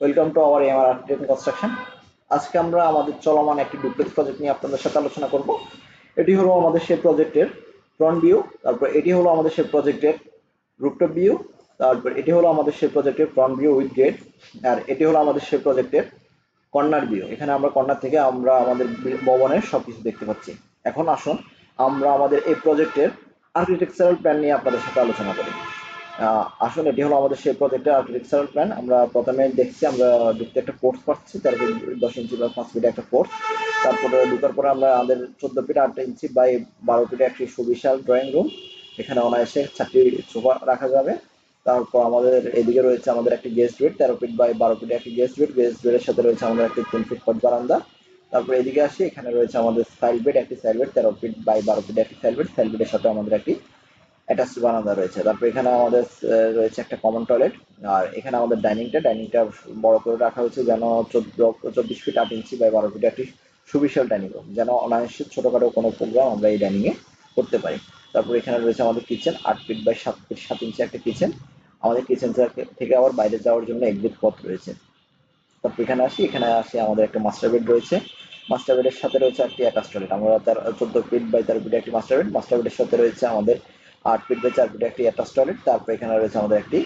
Welcome to our MR architect construction. আজকে আমরা আমাদের চলমান একটি ডুপ্লেক্স প্রজেক্ট নিয়ে আপনাদের সাথে আলোচনা করব। এটি হলো আমাদের সেই প্রজেক্টের ফ্রন্ট ভিউ, তারপর এটি হলো আমাদের সেই প্রজেক্টের রুফটপ ভিউ, তারপর এটি হলো আমাদের সেই প্রজেক্টের ফ্রন্ট ভিউ উইথ গেট, আর এটি হলো আমাদের সেই প্রজেক্টের কর্নার ভিউ। এখানে আমরা কর্নার থেকে আমরা আমাদের ভবনের সবকিছু দেখতে পাচ্ছি। এখন আসুন আমরা আমাদের এই প্রজেক্টের আর্কিটেকচারাল প্ল্যান নিয়ে আপনাদের সাথে আলোচনা করি। আসলে এটি হলো আমাদের সেই প্রজেক্টের আর্কিটেকচারাল প্ল্যান। আমরা প্রথমে দেখছি আমরা ঢুকতে একটা পোর্ট পাচ্ছি, তারপর 10 ইঞ্চি বা 5 ফিট একটা পোর্ট। তারপরে ঢুকার পরে আমরা আমাদের 14 ফিট 8 ইঞ্চি বাই 12 ফিটে একটি সুবিশাল ড্রয়িং রুম। এখানে অনায়াসে 4টি সোফা রাখা যাবে। তারপর আমাদের এদিকে রয়েছে আমাদের একটি গেস্ট বেড, 13 ফিট বাই 12 ফিটে একটি গেস্ট বেড। গেস্ট বেডের সাথে রয়েছে আমাদের একটি 3 ফিট পথ বারান্দা। তারপর এদিকে আসি, এখানে রয়েছে আমাদের সাইড বেড, একটি সাইড বেড 13 ফিট বাই 12 ফিটে একটি সাইড বেড। সাইড বেডের সাথে আমাদের একটি অ্যাটাচ বারান্দা রয়েছে। তারপর এখানে আমাদের রয়েছে একটা কমন টয়লেট। আর এখানে আমাদের ডাইনিংটা বড় করে রাখা হয়েছে, যেন 24 ফিট 8 ইঞ্চি বাই 12 ফিটে একটি সুবিশাল ডাইনিং রুম, যেন অনায়াসে ছোটখাটো কোনো প্রোগ্রাম আমরা এই ডাইনিং এ করতে পারি। তারপর এখানে রয়েছে আমাদের কিচেন, 8 ফিট বাই 7 ফিট 7 ইঞ্চি একটা কিচেন। আমাদের কিচেন থেকে আবার বাইরে যাওয়ার জন্য এক্সিট পথ রয়েছে। তারপর এখানে আসি আমাদের একটা মাস্টার বেড রয়েছে। মাস্টার বেডের সাথে রয়েছে একটি অ্যাটাচ টয়লেট। আমরা 14 ফিট বাই 13 ফিটে একটি মাস্টার বেড। মাস্টার বেডের সাথে রয়েছে আমাদের 8 ফিট বাই 4 ফিটে একটি অ্যাটাচ টয়লেট। তারপর এখানে রয়েছে আমাদের একটি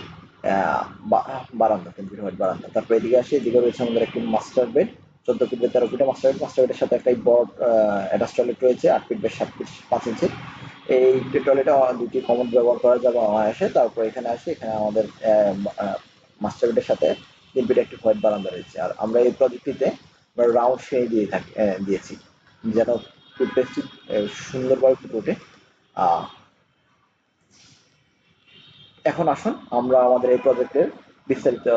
বারান্দা, 3 ফিট হাইট বারান্দা। তারপর এদিকে আসি, এদিকে রয়েছে আমাদের একটি মাস্টার বেড, 14 ফিট বাই 13 ফিটে মাস্টার বেড। মাস্টার বেডের সাথে একটা বড় অ্যাটাচ টয়লেট রয়েছে, 8 ফিট বাই 7 ফিট 5 ইঞ্চি। এই টয়লেটে দুটি কমন ব্যবহার করা যাবে অনায়াসে। তারপর এখানে আমাদের মাস্টার বেডের সাথে 3 ফিট একটি হোয়াইট বারান্দা রয়েছে। আর আমরা এই প্রজেক্টটিতে রাউন্ড শেড দিয়েছি, যেন ফুটপ্রিন্টটি সুন্দরভাবে ফুটে ওঠে। আহ, এখন আসুন আমরা আমাদের এই প্রজেক্টের বিস্তারিত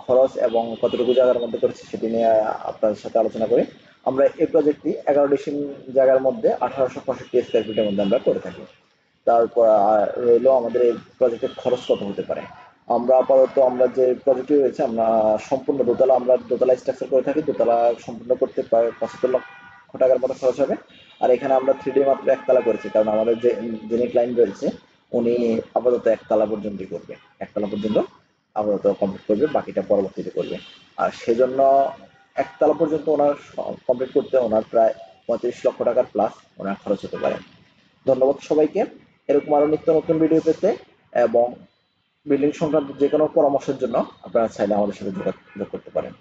খরচ এবং কতটুকু জায়গার মধ্যে করেছি সেটি নিয়ে আপনাদের সাথে আলোচনা করি। আমরা এই প্রজেক্টটি 11 ডিসিম জায়গার মধ্যে 1865 স্কোয়ার ফিটের মধ্যে আমরা করে থাকি। তারপর রইলো আমাদের এই প্রজেক্টের খরচ কত হতে পারে। আমরা আপাতত আমরা যে প্রজেক্টটি রয়েছে, আমরা সম্পূর্ণ দোতলা স্ট্রাকচার করে থাকি। দোতলা সম্পূর্ণ করতে প্রায় 75 লক্ষ টাকার মতো খরচ হবে। আর এখানে আমরা 3D মাত্র একতলা করেছি, কারণ আমাদের যিনি ক্লায়েন্ট রয়েছে উনি আপাতত একতলা পর্যন্তই করবে। একতলা পর্যন্ত আপাতত কমপ্লিট করবে, বাকিটা পরবর্তীতে করবে। আর সেজন্য একতলা পর্যন্ত ওনার কমপ্লিট করতে ওনার প্রায় 35 লক্ষ টাকার প্লাস ওনার খরচ হতে পারে। ধন্যবাদ সবাইকে। এরকম আরো নিত্য নতুন ভিডিও পেতে এবং বিল্ডিং সংক্রান্ত যে কোনো পরামর্শের জন্য আপনারা চাইলে আমাদের সাথে যোগাযোগ করতে পারেন।